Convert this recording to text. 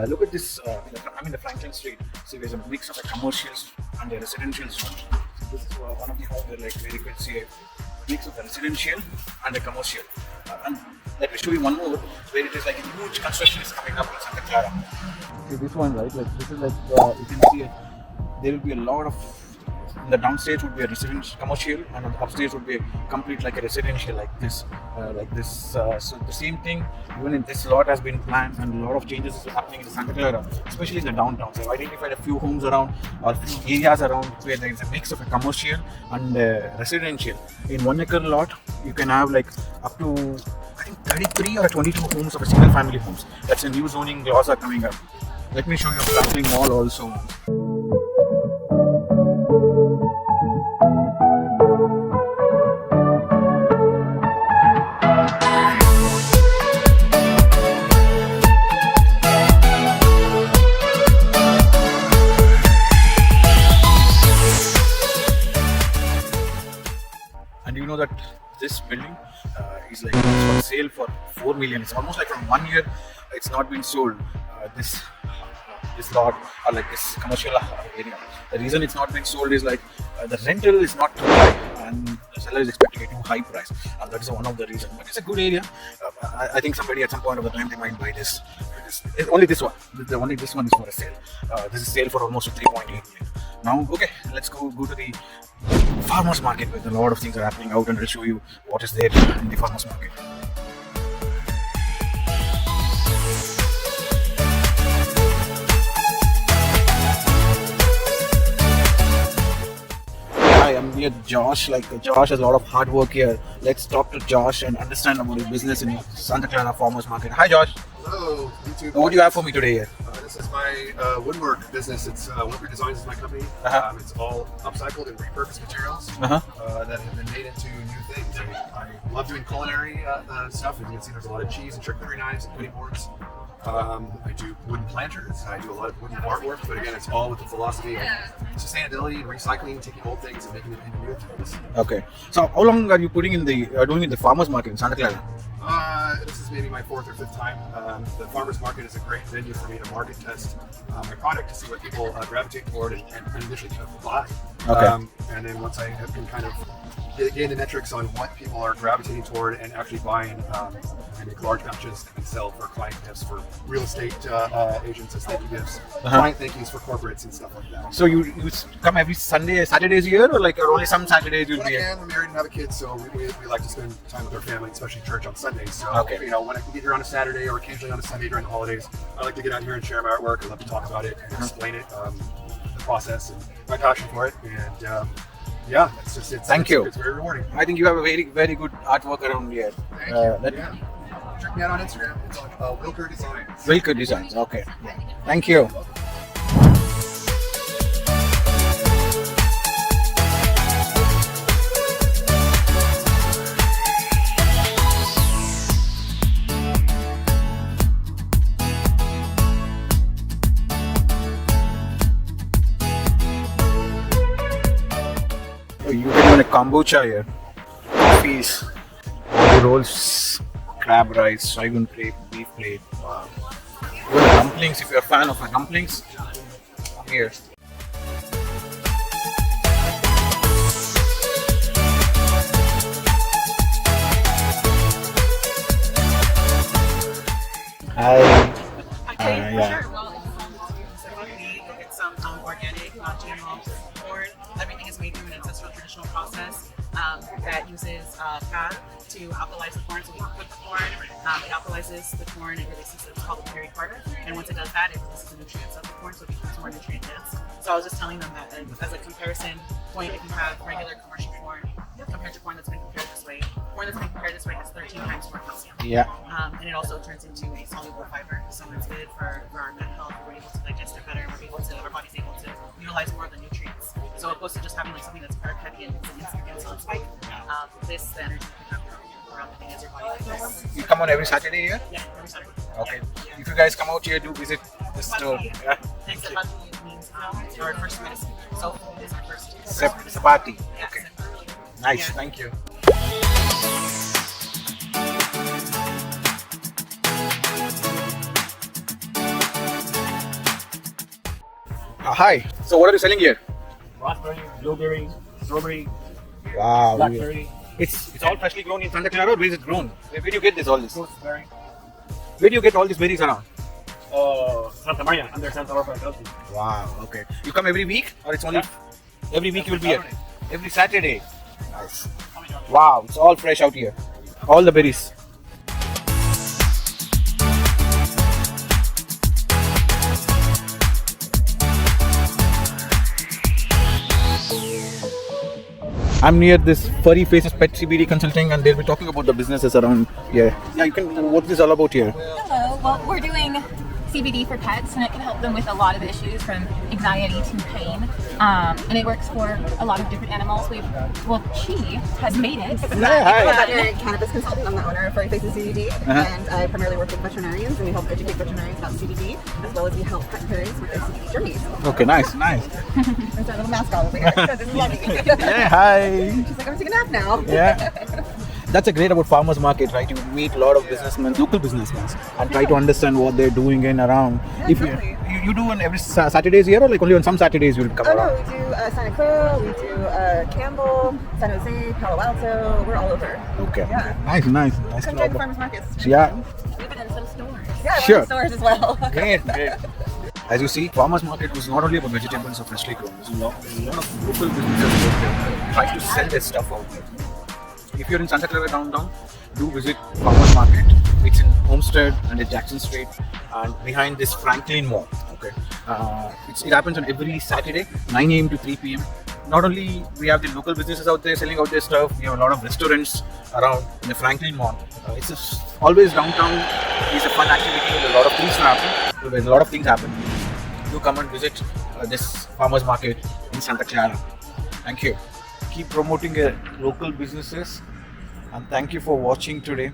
Look at this. I'm in the Franklin Street. See, there's a mix of a commercial and a residential zone. So this is one of the homes where you can see a mix of a residential and a commercial. And let me show you one more where it is like a huge construction is coming up in Santa Clara. See this one, right? Like this is like you can see there will be a lot of. The downstairs would be a residential commercial, and on the upstairs would be a complete like a residential like this. So the same thing even in this lot has been planned, and a lot of changes is happening in Santa Clara, especially in the downtown. So I've identified a few homes around or few areas around where there is a mix of a commercial and residential. In 1 acre lot, you can have like up to I think 33 or 22 homes of a single family homes. That's a new zoning laws are coming up. Let me show you a Dumplings mall also. And you know that this building is like it's for sale for 4 million. It's almost like from 1 year it's not been sold. This lot or like this commercial area. The reason it's not been sold is like the rental is not too high and the seller is expecting a too high price, and that is one of the reasons. But it's a good area. I think somebody at some point of the time they might buy this. Only this one. Only this one is for a sale. This is sale for almost 3.8 million. Now, okay, let's go to the farmers market where a lot of things are happening out, and I'll show you what is there in the farmers market. Hi, I'm here Josh. Josh has a lot of hard work here. Let's talk to Josh and understand about his business in Santa Clara Farmers Market. Hi Josh. Hello, YouTube. What do you have for me today here? This is my woodwork business. It's Woodwork Designs is my company. It's all upcycled and repurposed materials that have been made into new things. I love doing culinary stuff. As you can see, there's a lot of cheese and charcuterie knives and cutting boards. I do wooden planters. I do a lot of wooden artwork, but again, it's all with the philosophy of sustainability and recycling, taking old things and making it into new things. Okay. So, how long are you doing in the farmers market in Santa Clara? This is maybe my 4th or 5th time. The farmers market is a great venue for me to market test my product to see what people gravitate toward and initially buy. Okay. And then once I can kind of gain the metrics on what people are gravitating toward and actually buying, I make large batches and sell for client gifts for real estate agents as thank you gifts, client thank yous for corporates and stuff like that. So you come every Saturdays here, or like only some Saturdays you'll When be I here? can, I'm married and have a kid, so we like to spend time with our family, especially church on Sundays. So Okay. when I can get here on a Saturday or occasionally on a Sunday during the holidays, I like to get out here and share my artwork. I love to talk about it and explain it, the process and my passion for it. And yeah, Thank you. It's very rewarding. I think you have a very, very good artwork around here. Thank you. Yeah. Check me out on Instagram. It's on Wilker Designs. Wilker Designs. Okay. Thank you. You can want a kombucha here. Coffees, rolls, crab rice, soybean plate, beef plate. Wow. Even dumplings, if you're a fan of dumplings, come here. Hi. Okay, Yeah. sure. Well, it's some organic, not GMO corn. Everything is made through an ancestral traditional process that uses fat to alkalize the corn. So we cook the corn, it alkalizes the corn and releases what's called the berry part. And once it does that, it releases the nutrients of the corn, so it becomes more nutrient dense. So I was just telling them that as a comparison point, if you have regular commercial corn compared to corn that's been prepared this way, corn that's been prepared this way has 13 times more calcium. Yeah. And it also turns into a soluble fiber, so it's good for our gut health. We're able to digest it better. Our body's able to utilize more of the nutrients. So opposed to just having like something that's carb heavy and it's an insulin spike, this the energy you can have around the thing as your body digests. You come on every Saturday here? Yeah, every Saturday. Okay. If you guys come out here, do visit the store. Yeah. Thanks to Petb means our first medicine. So food is our first. Sapati. Yeah, Okay. Sapati. Nice. Yeah. Thank you. Hi. So what are you selling here? Raspberry, blueberry, strawberry, Wow. blackberry, It's all freshly grown in Santa Clara. Where is it grown? Where do you get this all this? gooseberry. Where do you get all these berries around? Santa Maria, under Santa Clara Farmers Market. Wow. Okay. You come every week, or it's only every week you will be here? Every Saturday. Nice. Wow. It's all fresh out here. All the berries. I'm near this furry faces Petb Consulting, and they'll be talking about the businesses around here. Yeah, you can. What's this all about here? Hello. Well, we're doing CBD for pets, and it can help them with a lot of issues from anxiety to pain. And it works for a lot of different animals. She has made it. Hi. I'm Cannabis Consulting. I'm the owner of Furry Faces CBD, and I primarily work with veterinarians, and we help educate veterinarians about CBD, as well as we help pet parents with their CBD journeys. Okay, nice. There's our little mascot over here. This is Lovey. Yeah, hi. She's like, I'm taking a nap now. Yeah. That's a great about farmers market, right? You meet a lot of businessmen, local businessmen, and try to understand what they're doing in around. Yeah, If totally. you do on every Saturdays here, or like only on some Saturdays you'll come Oh around? no, we do Santa Clara, we do Campbell, San Jose, Palo Alto. We're all over. Okay. Yeah. Nice Come to join the know. farmers markets. Yeah. Even in some stores. Yeah, we're Sure. in stores as well. Great. As you see, farmers market was not only about vegetables or freshly grown. There's a lot of local businesses out there try to sell their stuff out there. If you're in Santa Clara downtown, do visit farmers market. It's in Homestead and at Jackson Street, and behind this Franklin Mall. Okay, it happens on every Saturday, 9 a.m. to 3 p.m. Not only we have the local businesses out there selling out their stuff, we have a lot of restaurants around in the Franklin Mall. It's just always downtown. It's a fun activity. There's a lot of things to happen. There's a lot of things happen. Do come and visit this farmers market in Santa Clara. Thank you. Keep promoting your local businesses, and thank you for watching today.